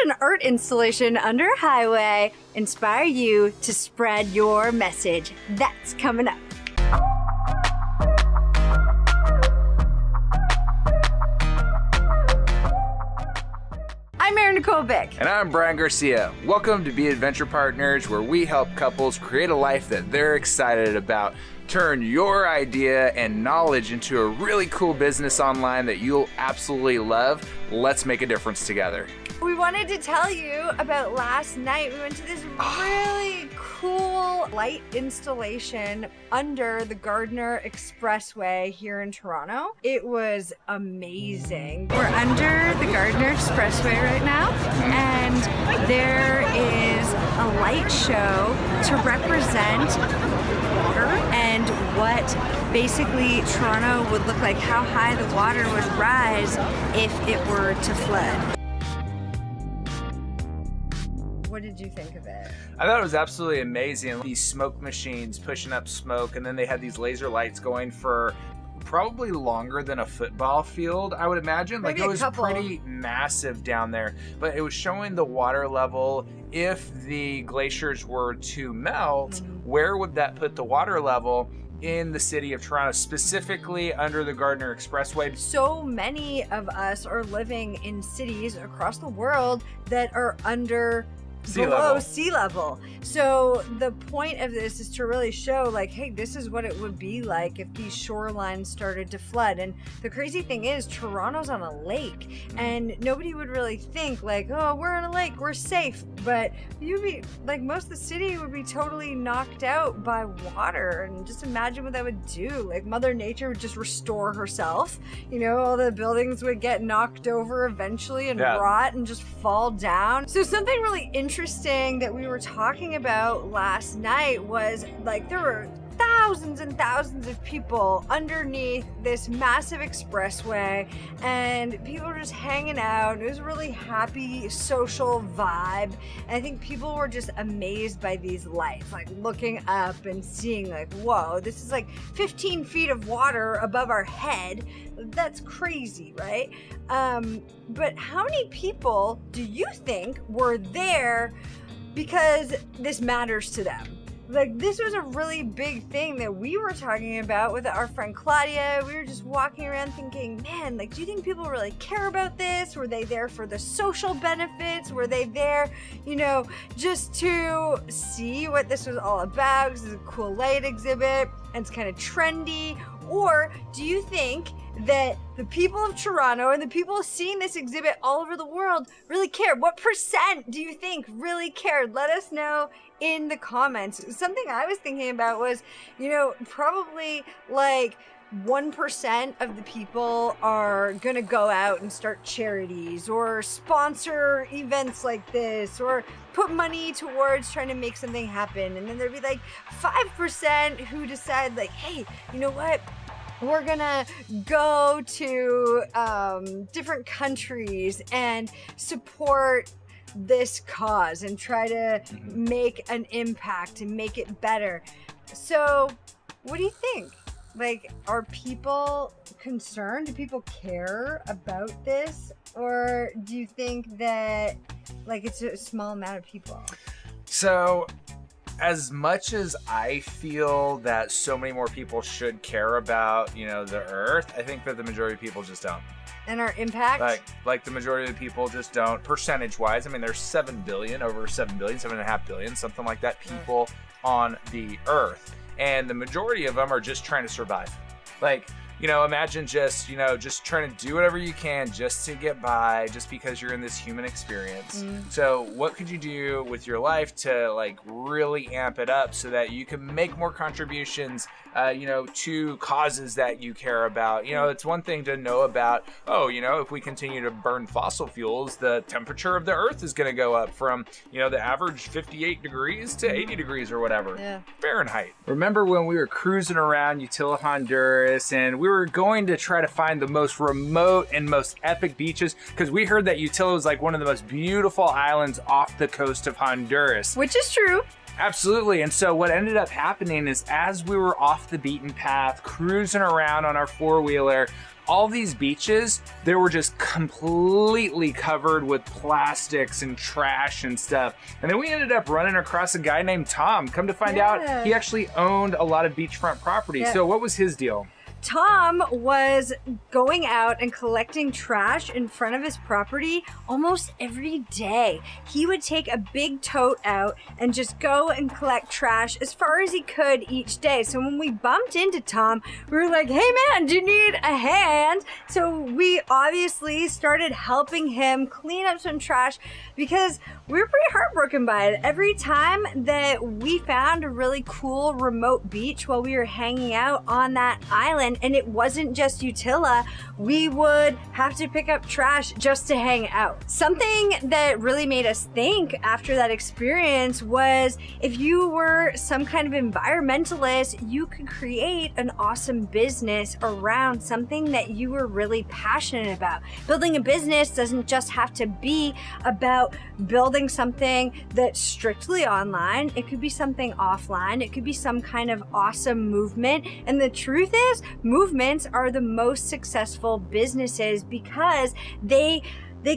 an art installation under a highway inspire you to spread your message? That's coming up. I'm Erin Nicole Bick. And I'm Brian Garcia. Welcome to Be Adventure Partners, where we help couples create a life that they're excited about. Turn your idea and knowledge into a really cool business online that you'll absolutely love. Let's make a difference together. We wanted to tell you about last night. We went to this really cool light installation under the Gardiner Expressway here in Toronto. It was amazing. We're under the Gardiner Expressway right now, and there is a light show to represent water and what basically Toronto would look like, how high the water would rise if it were to flood. What did you think of it? I thought it was absolutely amazing. These smoke machines pushing up smoke, and then they had these laser lights going for probably longer than a football field, I would imagine. Maybe like it was couple. pretty massive down there, but it was showing the water level. If the glaciers were to melt, where would that put the water level in the city of Toronto, specifically under the Gardiner Expressway? So many of us are living in cities across the world that are below sea level. So the point of this is to really show like, hey, this is what it would be like if these shorelines started to flood. And the crazy thing is Toronto's on a lake, and nobody would really think like, oh, we're on a lake, we're safe. But you'd be like, most of the city would be totally knocked out by water. And just imagine what that would do. Like Mother Nature would just restore herself. You know, all the buildings would get knocked over eventually and rot and just fall down. So something really interesting that we were talking about last night was like there were thousands and thousands of people underneath this massive expressway, and people were just hanging out. It was a really happy social vibe, and I think people were just amazed by these lights, like looking up and seeing like, whoa, this is like 15 feet of water above our head. That's crazy, right? But how many people do you think were there because this matters to them? Like, this was a really big thing that we were talking about with our friend Claudia. We were just walking around thinking, man, like, do you think people really care about this? Were they there for the social benefits? Were they there, you know, just to see what this was all about? Because it's a cool light exhibit and it's kind of trendy. Or do you think that the people of Toronto and the people seeing this exhibit all over the world really cared? What percent do you think really cared? Let us know in the comments. Something I was thinking about was, you know, probably like 1% of the people are gonna go out and start charities or sponsor events like this or put money towards trying to make something happen. And then there'd be like 5% who decide like, hey, you know what? We're gonna go to different countries and support this cause and try to make an impact and make it better. So what do you think? Like, are people concerned? Do people care about this? Or do you think that like it's a small amount of people? So as much as I feel that so many more people should care about, you know, the earth, I think that the majority of people just don't. And our impact? Like the majority of the people just don't, percentage-wise. I mean, there's 7 billion, over 7 billion, 7.5 billion, something like that, people on the earth. And the majority of them are just trying to survive. Like, you know, imagine just, you know, just trying to do whatever you can just to get by, just because you're in this human experience. So what could you do with your life to like really amp it up so that you can make more contributions, you know, to causes that you care about? You know, it's one thing to know about, oh, you know, if we continue to burn fossil fuels, the temperature of the earth is going to go up from, you know, the average 58 degrees to 80 degrees or whatever, Fahrenheit. Remember when we were cruising around Utila, Honduras, and we were going to try to find the most remote and most epic beaches, because we heard that Utila was like one of the most beautiful islands off the coast of Honduras. Which is true. Absolutely. And so what ended up happening is as we were off the beaten path, cruising around on our four-wheeler, all these beaches, they were just completely covered with plastics and trash and stuff. And then we ended up running across a guy named Tom. Come to find out, he actually owned a lot of beachfront property. Yeah. So what was his deal? Tom was going out and collecting trash in front of his property almost every day. He would take a big tote out and just go and collect trash as far as he could each day. So when we bumped into Tom, we were like, hey man, do you need a hand? So we obviously started helping him clean up some trash because we were pretty heartbroken by it. Every time that we found a really cool remote beach while we were hanging out on that island, and it wasn't just Utila, we would have to pick up trash just to hang out. Something that really made us think after that experience was if you were some kind of environmentalist, you could create an awesome business around something that you were really passionate about. Building a business doesn't just have to be about building something that's strictly online. It could be something offline. It could be some kind of awesome movement. And the truth is, movements are the most successful businesses because they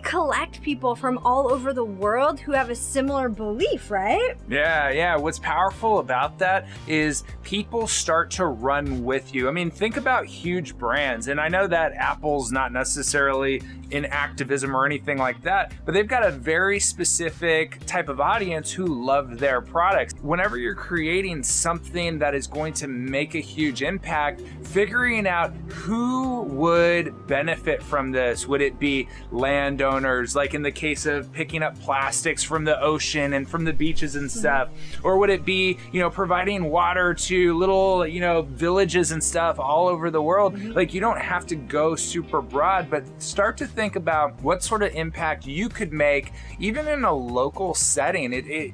collect people from all over the world who have a similar belief, right? Yeah. What's powerful about that is people start to run with you. I mean, think about huge brands. And I know that Apple's not necessarily in activism or anything like that, but they've got a very specific type of audience who love their products. Whenever you're creating something that is going to make a huge impact, figuring out who would benefit from this. Would it be landowners, like in the case of picking up plastics from the ocean and from the beaches and stuff? Or would it be, providing water to little, villages and stuff all over the world? Like, you don't have to go super broad, but start to think about what sort of impact you could make even in a local setting.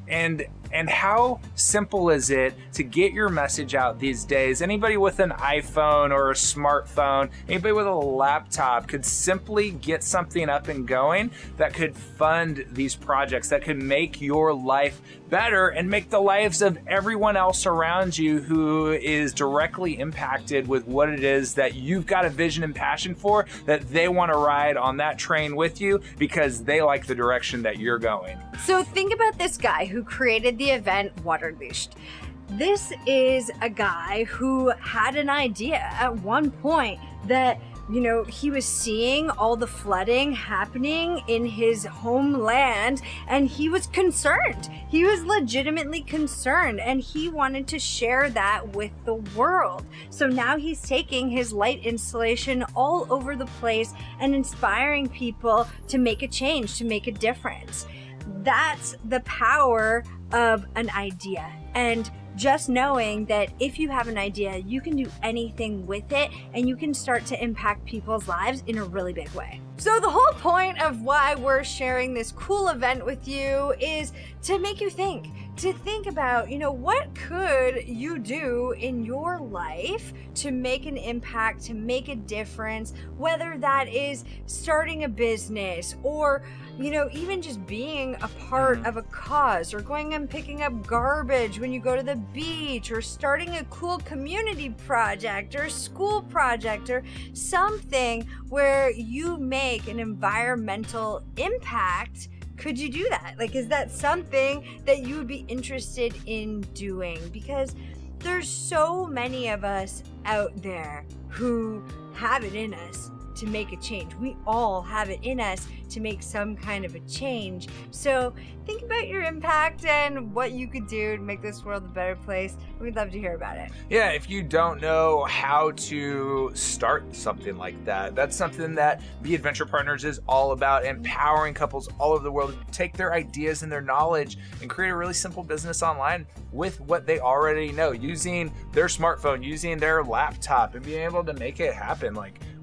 And how simple is it to get your message out these days? Anybody with an iPhone or a smartphone, anybody with a laptop could simply get something up and going that could fund these projects, that could make your life better and make the lives of everyone else around you who is directly impacted with what it is that you've got a vision and passion for, that they want to ride on that train with you because they like the direction that you're going. So think about this guy who created the event Waterleashed. This is a guy who had an idea at one point that he was seeing all the flooding happening in his homeland and he was concerned. He was legitimately concerned and he wanted to share that with the world. So now he's taking his light installation all over the place and inspiring people to make a change, to make a difference. That's the power of an idea. And just knowing that if you have an idea, you can do anything with it and you can start to impact people's lives in a really big way. So the whole point of why we're sharing this cool event with you is to make you think. To think about, what could you do in your life to make an impact, to make a difference, whether that is starting a business or, even just being a part of a cause or going and picking up garbage when you go to the beach or starting a cool community project or school project or something where you make an environmental impact. Could you do that? Is that something that you would be interested in doing? Because there's so many of us out there who have it in us to make a change. We all have it in us to make some kind of a change. So think about your impact and what you could do to make this world a better place. We'd love to hear about it. Yeah, if you don't know how to start something like that, that's something that Be Adventure Partners is all about, empowering couples all over the world to take their ideas and their knowledge and create a really simple business online with what they already know, using their smartphone, using their laptop, and being able to make it happen.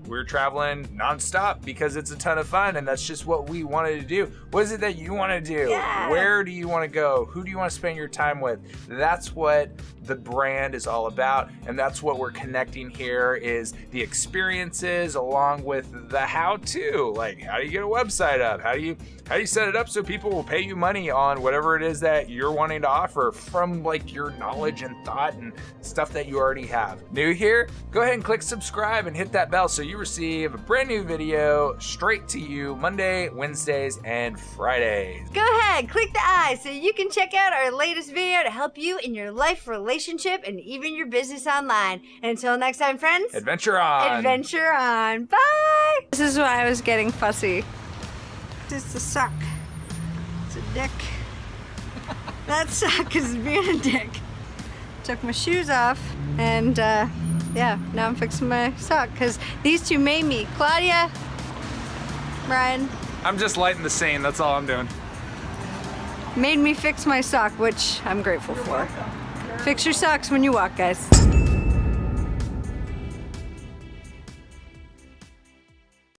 we're traveling nonstop because it's a ton of fun, and that's just what we wanted to do. What is it that you want to do? Yeah. Where do you want to go? Who do you want to spend your time with? That's what the brand is all about, and that's what we're connecting here, is the experiences along with the how-to. Like, how do you get a website up? How do you set it up so people will pay you money on whatever it is that you're wanting to offer from like your knowledge and thought and stuff that you already have. New here? Go ahead and click subscribe and hit that bell so you receive a brand new video straight to you Monday, Wednesdays, and Fridays. Go ahead, click the I so you can check out our latest video to help you in your life, relationship, and even your business online. And until next time, friends, Adventure on! adventure on. Bye! This is why I was getting fussy. It's a suck. It's a dick. That suck is being a dick. Took my shoes off, and yeah, now I'm fixing my sock because these two made me. Claudia, Brian, I'm just lighting the scene, that's all I'm doing. made me fix my sock, which I'm grateful for. Fix your socks when you walk, guys.